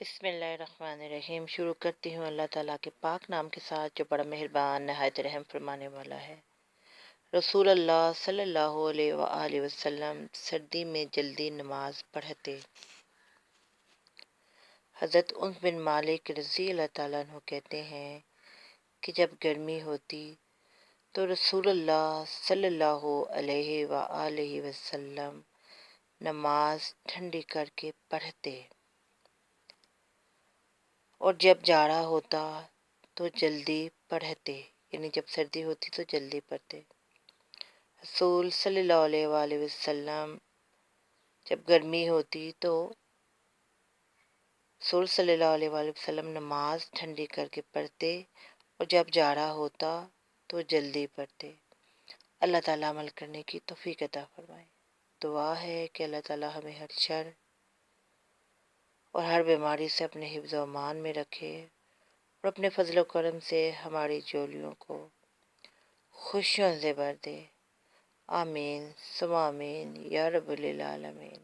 بسم اللہ الرحمن الرحیم۔ شروع کرتی ہوں اللہ تعالیٰ کے پاک نام کے ساتھ جو بڑا مہربان نہایت رحم فرمانے والا ہے۔ رسول اللہ صلی اللہ علیہ وآلہ وسلم سردی میں جلدی نماز پڑھتے۔ حضرت انس بن مالک رضی اللہ تعالیٰ عنہ کہتے ہیں کہ جب گرمی ہوتی تو رسول اللہ صلی اللہ علیہ وآلہ وسلم نماز ٹھنڈی کر کے پڑھتے، اور جب جاڑا ہوتا تو جلدی پڑھتے، یعنی جب سردی ہوتی تو جلدی پڑھتے۔ رسول صلی اللہ علیہ وآلہ وسلم جب گرمی ہوتی تو رسول صلی اللہ علیہ وآلہ وسلم نماز ٹھنڈی کر کے پڑھتے، اور جب جاڑا ہوتا تو جلدی پڑھتے۔ اللہ تعالیٰ عمل کرنے کی توفیق عطا فرمائے۔ دعا ہے کہ اللہ تعالیٰ ہمیں ہر شر اور ہر بیماری سے اپنے حفظ و امان میں رکھے، اور اپنے فضل و کرم سے ہماری جولیوں کو خوشیوں سے بھر دے۔ آمین ثم آمین یا رب العالمین۔